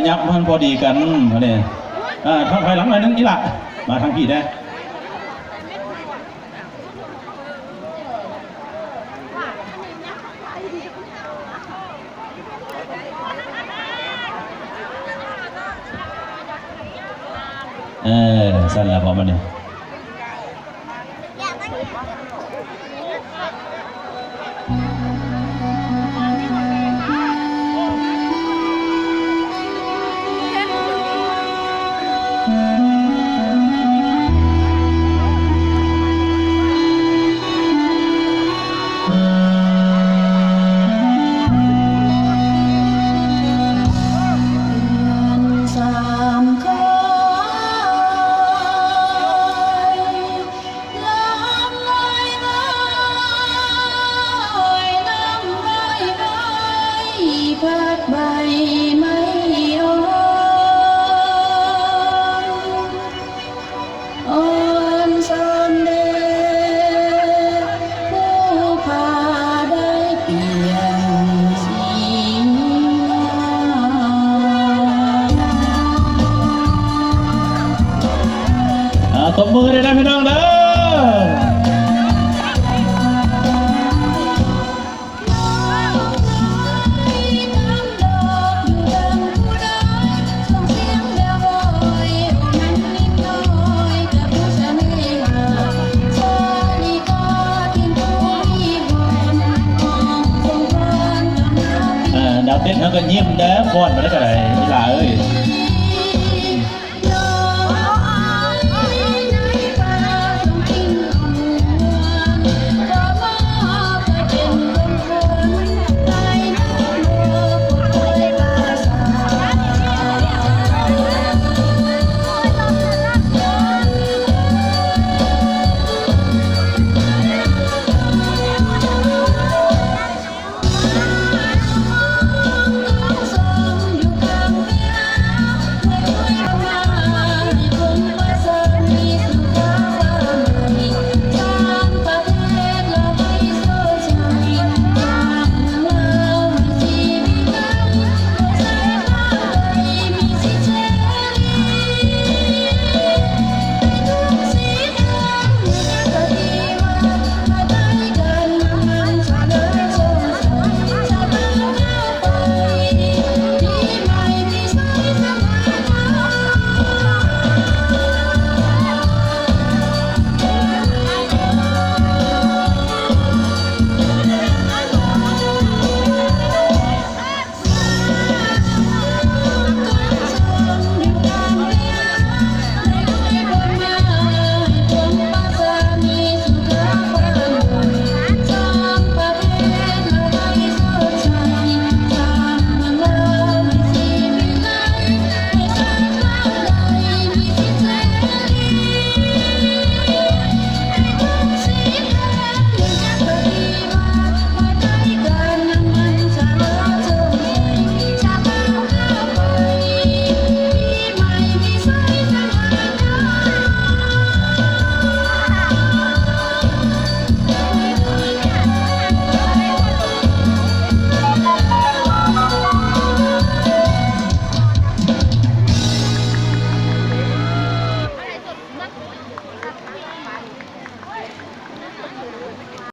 ยับมันพอดีกันมาเนี่ยทางภายหลังหน่อยนึงนี่ล่ะมาทางพี่ได้สั้นแล้วพอมาเนี่ยใบไม้อ่อนสอนเดผู้พาได้เปลี่ยนสีตบมือเลยนะพี่น้องเด้อดาวเต้นเขาก็ยิ้มเด้อป้อนมาได้ก็ได้เวลาเอ้ย